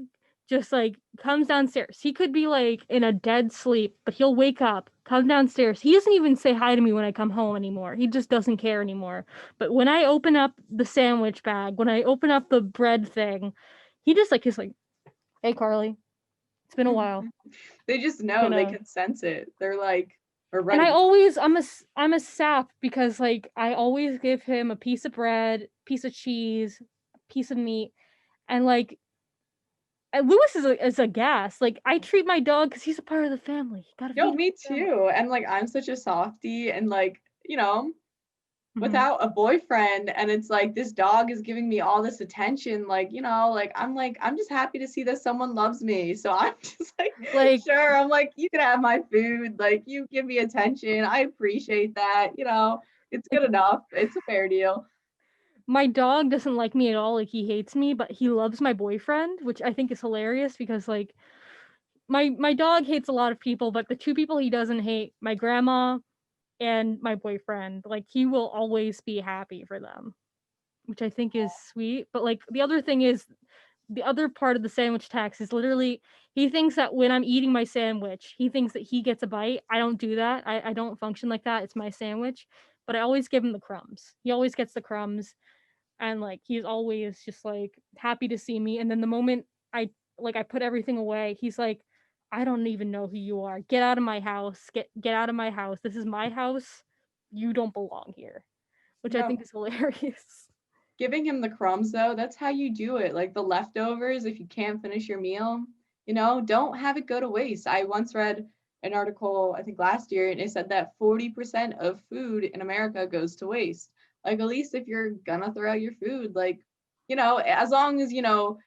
just like comes downstairs. He could be like in a dead sleep, but he'll wake up, come downstairs. He doesn't even say hi to me when I come home anymore. He just doesn't care anymore. But when I open up the sandwich bag, when I open up the bread thing, he's like, "Hey Carly, it's been a while." They just know, they Gonna can sense it. They're like, we're And ready. I'm a sap because like I always give him a piece of bread, piece of cheese, piece of meat, and like and Lewis is a gas. Like I treat my dog because he's a part of the family. You gotta Yo, feed him me the family. too. And like I'm such a softie and like, Mhm. without a boyfriend and it's like this dog is giving me all this attention, like I'm just happy to see that someone loves me. So I'm just like, Like sure, I'm like, you can have my food, like you give me attention. I appreciate that, it's like good enough. It's a fair deal. my dog doesn't like me at all. Like he hates me, but he loves my boyfriend, which I think is hilarious because like my dog hates a lot of people, but the two people he doesn't hate, my grandma and my boyfriend, like he will always be happy for them, which I think is sweet. But like the other thing is the other part of the sandwich tax is literally he thinks that when I'm eating my sandwich, he thinks that he gets a bite. I don't do that. I don't function like that. It's my sandwich. But I always give him the crumbs. He always gets the crumbs and like he's always just like happy to see me. And then the moment I put everything away, he's like, I don't even know who you are. Get out of my house. Get out of my house. This is my house. You don't belong here. Which I think No, is hilarious. giving him the crumbs though, that's how you do it. Like the leftovers, if you can't finish your meal, don't have it go to waste. I once read an article, I think last year, and it said that 40% of food in America goes to waste. Like at least if you're gonna throw out your food, like, as long as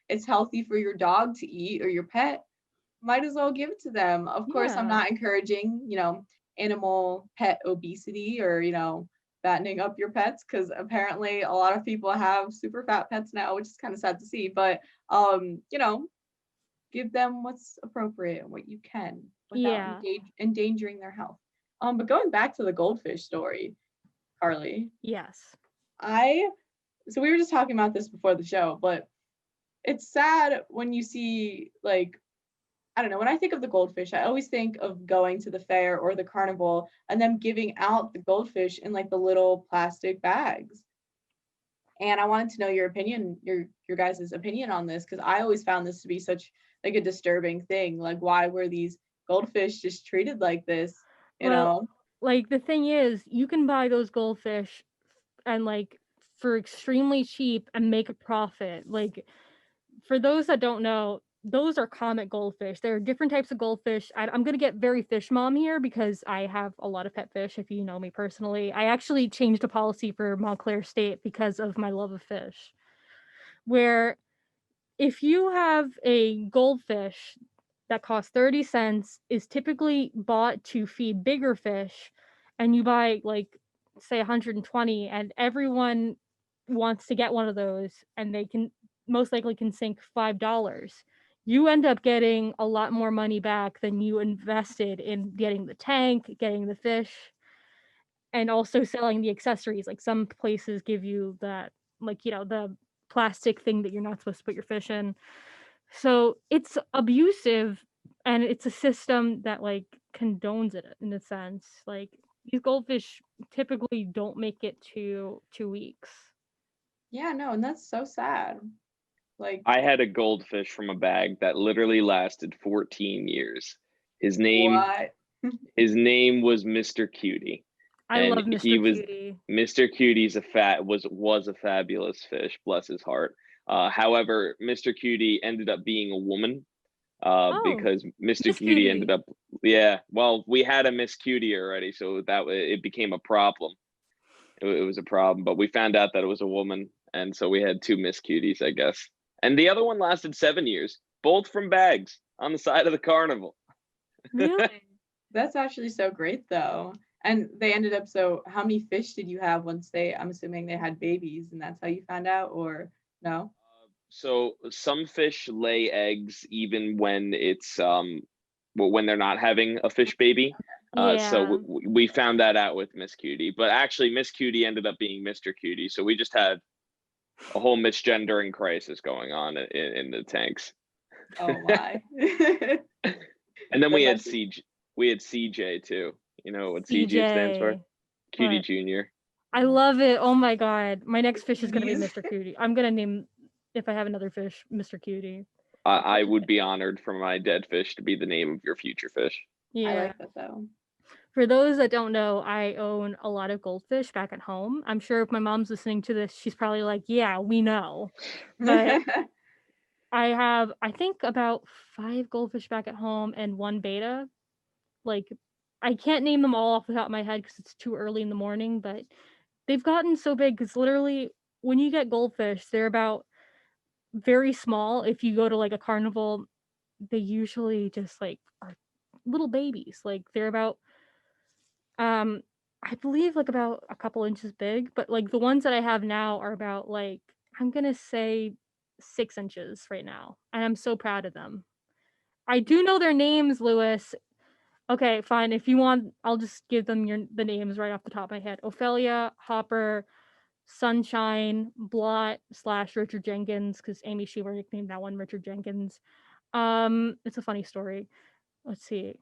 it's healthy for your dog to eat or your pet, might as well give it to them. Of course, I'm Yeah. not encouraging, animal pet obesity or, fattening up your pets because apparently a lot of people have super fat pets now, which is kind of sad to see. But give them what's appropriate and what you can without Yeah. endangering their health. But going back to the goldfish story, Carly, Yes. so we were just talking about this before the show, but it's sad when you see like I don't know, when I think of the goldfish, I always think of going to the fair or the carnival and them giving out the goldfish in like the little plastic bags. And I wanted to know your opinion, your guys' opinion on this, because I always found this to be such like a disturbing thing. Like, why were these goldfish just treated like this? You Well, know? like the thing is, you can buy those goldfish and like for extremely cheap and make a profit. Like for those that don't know, those are comet goldfish. There are different types of goldfish. I'm gonna get very fish mom here because I have a lot of pet fish. If you know me personally, I actually changed a policy for Montclair State because of my love of fish. Where if you have a goldfish that costs 30 cents, is typically bought to feed bigger fish, and you buy like say 120, and everyone wants to get one of those, and they can most likely can sink $5. You end up getting a lot more money back than you invested in getting the tank, getting the fish, and also selling the accessories. Like some places give you that, like, the plastic thing that you're not supposed to put your fish in. So it's abusive, and it's a system that like condones it in a sense. Like these goldfish typically don't make it to 2 weeks. Yeah, no, and that's so sad. Like, I had a goldfish from a bag that literally lasted 14 years. His name what? his name was Mr. Cutie. I And love he Mr. was Cutie. Mr. Cutie's was a fabulous fish, bless his heart. However, Mr. Cutie ended up being a woman Oh, because Mr. Miss Cutie ended Cutie. up, yeah, well, we had a Miss Cutie already, so it became a problem. It was a problem, but we found out that it was a woman, and so we had two Miss Cuties, I guess. And the other one lasted 7 years, both from bags on the side of the carnival. Really? That's actually so great though. And they ended up, so how many fish did you have once I'm assuming they had babies and that's how you found out, or no? So some fish lay eggs even when it's well, when they're not having a fish baby. So Yeah. we found that out with Miss Cutie, but actually Miss Cutie ended up being Mr. Cutie. So we just had a whole misgendering crisis going on in the tanks. Oh my. And then That's actually we had CJ too. You know what CJ stands for? CJ. Cutie What? Junior. I love it. Oh my god. My next fish is gonna be cuties. Mr. Cutie. I'm gonna name, if I have another fish, Mr. Cutie. I would be honored for my dead fish to be the name of your future fish. I Yeah. like that though. For those that don't know, I own a lot of goldfish back at home. I'm sure if my mom's listening to this, she's probably like, "Yeah, we know." But I have, I think, about 5 goldfish back at home and 1 betta. Like, I can't name them all off the top of my head because it's too early in the morning, but they've gotten so big because literally when you get goldfish, they're about very small. If you go to like a carnival, they usually just like are little babies. Like they're about um I believe like about a couple inches big, but like the ones that I have now are about like, I'm gonna say 6 inches right now. And I'm so proud of them. I do know their names, Lewis. Okay, fine. If you want, I'll just give them the names right off the top of my head. Ophelia, Hopper, Sunshine, Blot slash Richard Jenkins, because Amy Schumer nicknamed that one Richard Jenkins. It's a funny story. Let's see.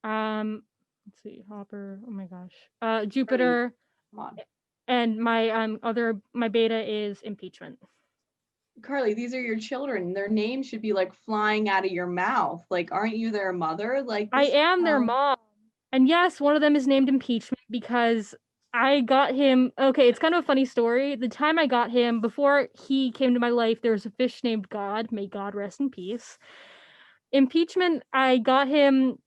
Let's see. Hopper. Oh my gosh. Carly, Jupiter, come on. and my beta is Impeachment. Carly, these are your children. Their names should be like flying out of your mouth. Like, aren't you their mother? Like I this am their how mom. And yes, one of them is named Impeachment because I got him. Okay, it's kind of a funny story. The time I got him, before he came to my life, there was a fish named God. May God rest in peace. Impeachment, I got him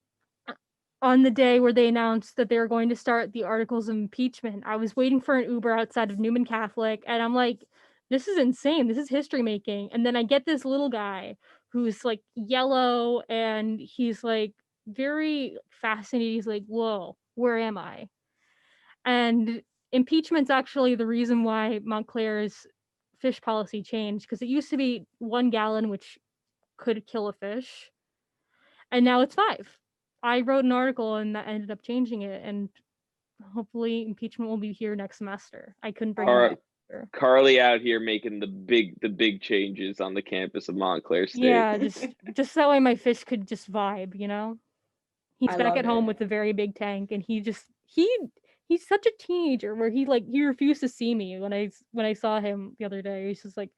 on the day where they announced that they were going to start the articles of impeachment. I was waiting for an Uber outside of Newman Catholic, and I'm like, this is insane. This is history making. And then I get this little guy who's like yellow and he's like very fascinated. He's like, whoa, where am I? And impeachment's actually the reason why Montclair's fish policy changed, because it used to be 1 gallon, which could kill a fish, and now it's 5. I wrote an article and that ended up changing it, and hopefully impeachment will be here next semester. I couldn't bring him Car- last year. Carly out here making the big changes on the campus of Montclair State. Yeah, just that way my fish could just vibe, you know? He's I back love at home it. with a very big tank, and he's such a teenager where he refused to see me when I saw him the other day. He's just like,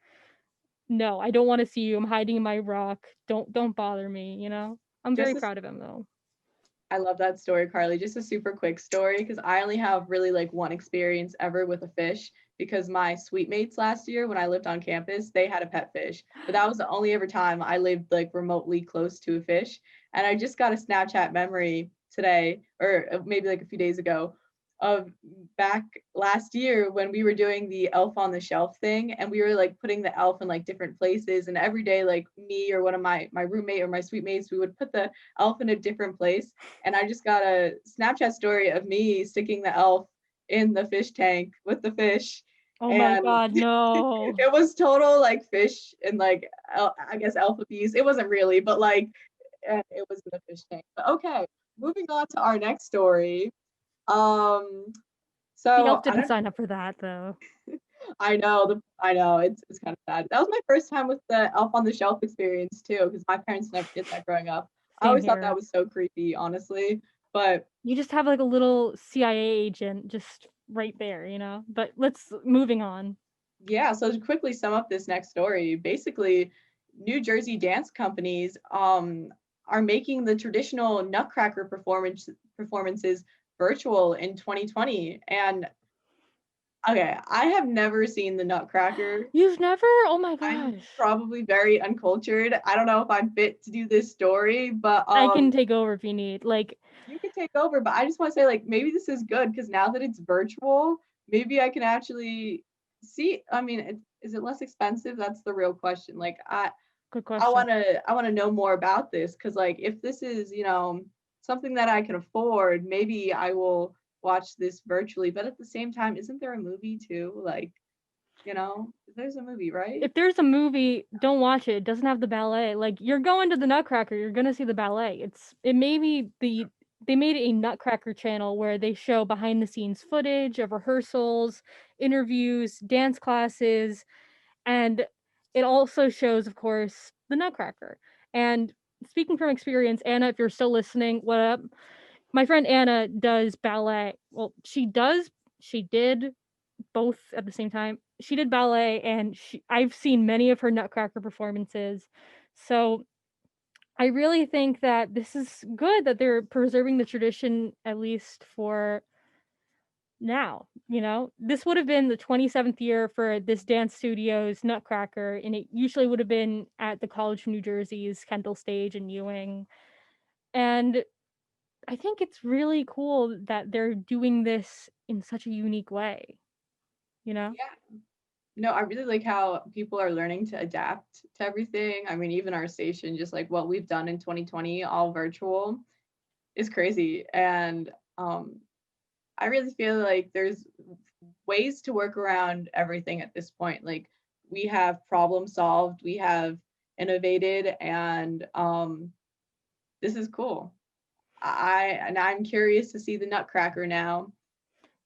"No, I don't want to see you. I'm hiding in my rock. Don't bother me," you know? I'm very Just a proud of him though. I love that story, Carly. Just a super quick story because I only have really like one experience ever with a fish because my suite mates last year when I lived on campus, they had a pet fish. But that was the only ever time I lived like remotely close to a fish. And I just got a Snapchat memory today, or maybe like a few days ago, of back last year when we were doing the elf on the shelf thing and we were like putting the elf in like different places, and every day like me or one of my roommate or my suite mates, we would put the elf in a different place. And I just got a Snapchat story of me sticking the elf in the fish tank with the fish. Oh my And god, no. it was total like fish and like I guess elf abuse. It wasn't really, but like it was in the fish tank. But okay, moving on to our next story. Um, The so elf I didn't don't. sign up for that though. I know it's kind of sad. That was my first time with the Elf on the Shelf experience too, because my parents never did that growing up. I Same always thought that here. was so creepy, honestly. But You just have like a little CIA agent just right there, you know? But let's moving on. yeah, so to quickly sum up this next story, basically, New Jersey dance companies are making the traditional Nutcracker performances virtual in 2020. And okay, I have never seen the Nutcracker. You've never? Oh my I'm gosh. probably very uncultured. I don't know if I'm fit to do this story, but I can take over if you need. Like, you can take over. But I just want to say, like, maybe this is good because now that it's virtual, maybe I can actually see. I mean, is it less expensive? That's the real question. Like, good I question. want to I want to know more about this because, like, if this is something that I can afford, maybe I will watch this virtually. But at the same time, isn't there a movie too? Like, there's a movie, right? If there's a movie, don't watch it. It doesn't have the ballet. Like, you're going to the Nutcracker, you're gonna see the ballet. It may be they made a Nutcracker channel where they show behind the scenes footage of rehearsals, interviews, dance classes, and it also shows, of course, the Nutcracker. And speaking from experience, Anna, if you're still listening, what up? My friend Anna does ballet. Well, she did both at the same time. She did ballet, and I've seen many of her Nutcracker performances. So I really think that this is good that they're preserving the tradition, at least for now. You know, this would have been the 27th year for this dance studio's Nutcracker, and it usually would have been at the College of New Jersey's Kendall Stage in Ewing. And I think it's really cool that they're doing this in such a unique way, you know? Yeah. No, I really like how people are learning to adapt to everything. I mean, even our station, just like what we've done in 2020, all virtual, is crazy. And I really feel like there's ways to work around everything at this point. Like we have problem solved, we have innovated, and this is cool. I'm curious to see the Nutcracker now.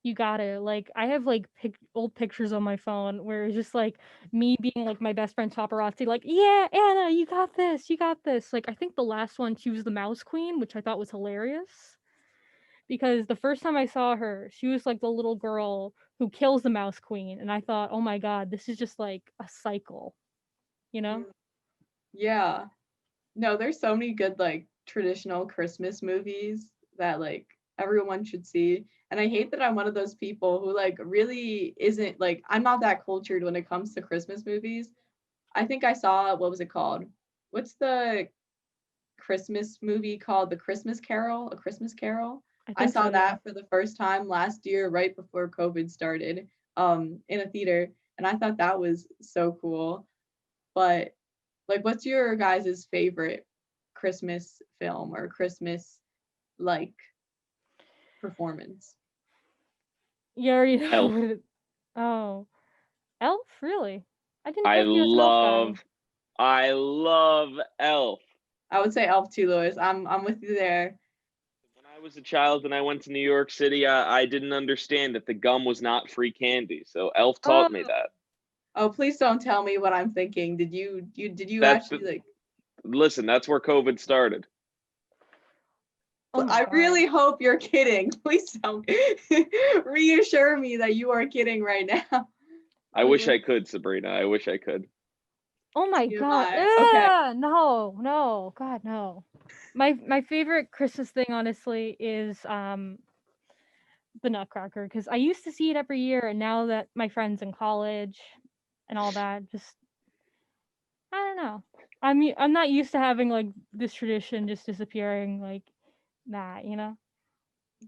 You gotta, like, I have, like, old pictures on my phone where it's just, like, me being, like, my best friend's paparazzi, like, "Yeah, Anna, you got this, you got this." Like, I think the last one, she was the Mouse Queen, which I thought was hilarious, because the first time I saw her, she was, like, the little girl who kills the Mouse Queen, and I thought, "Oh my god, this is just, like, a cycle," you know? Mm, yeah. No, there's so many good like traditional Christmas movies that like everyone should see. And I hate that I'm one of those people who like really isn't like, I'm not that cultured when it comes to Christmas movies. I think I saw, what was it called? What's the Christmas movie called? The Christmas Carol? A Christmas Carol? I I think saw so, yeah. that for the first time last year, right before COVID started, in a theater. And I thought that was so cool. But like, what's your guys' favorite Christmas film or Christmas like performance? You already know Elf. what it. Oh, Elf? Really? I didn't I know he was an Elf guy. love Elf. I would say Elf too, Lois. I'm with you there. When I was a child and I went to New York City, I didn't understand that the gum was not free candy. So Elf Oh, taught me that. Oh, please don't tell me what I'm thinking. Did you That's actually like? listen, that's where COVID started. oh my I God. really hope you're kidding. Please don't reassure me that you are kidding right now. I wish I could, Sabrina. I wish I could. Oh my God. TMI. Okay. No. God, no. My favorite Christmas thing, honestly, is the Nutcracker, because I used to see it every year, and now that my friends in college and all that, just I don't know. I'm not used to having like this tradition just disappearing like that, you know?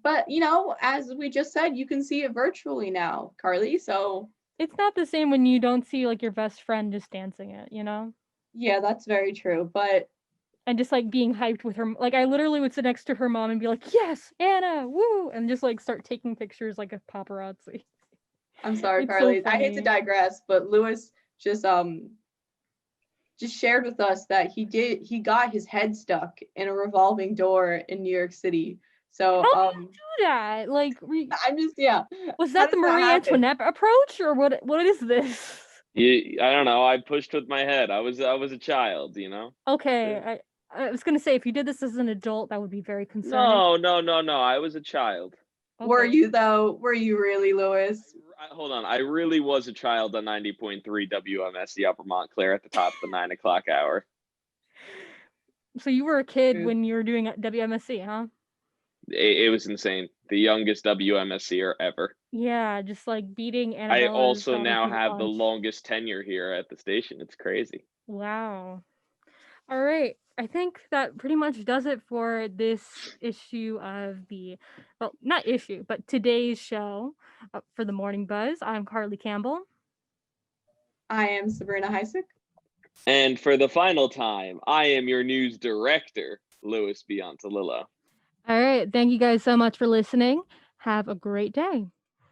But you know, as we just said, you can see it virtually now, Carly. So It's not the same when you don't see like your best friend just dancing it, you know? yeah, that's very true. But And just like being hyped with her, like I literally would sit next to her mom and be like, "Yes, Anna, woo!" and just like start taking pictures like a paparazzi. I'm sorry, It's so Carly. I hate to funny. digress, but Lewis just shared with us that he got his head stuck in a revolving door in New York City. So How do you do that? Like, I'm just yeah. was How that the does that Marie happen? Antoinette approach, or what? What is this? I don't know. I pushed with my head. I was a child, you know. Okay, Yeah. I was gonna say if you did this as an adult, that would be very concerning. No. I was a child. Were Okay. you though? Were you really, Lewis? Hold on. I really was a child on 90.3 WMSC Upper Montclair at the top of the 9 o'clock hour. So you were a kid Truth. when you were doing WMSC, huh? It was insane. The youngest WMSCer ever. Yeah, just like beating I Annabella's also daughter now to the have the punch. longest tenure here at the station. It's crazy. Wow. All right. I think that pretty much does it for this issue of well, not issue, but today's show for the Morning Buzz. I'm Carly Campbell. I am Sabrina Heisek. And for the final time, I am your news director, Louis Biantalillo. All right. Thank you guys so much for listening. Have a great day.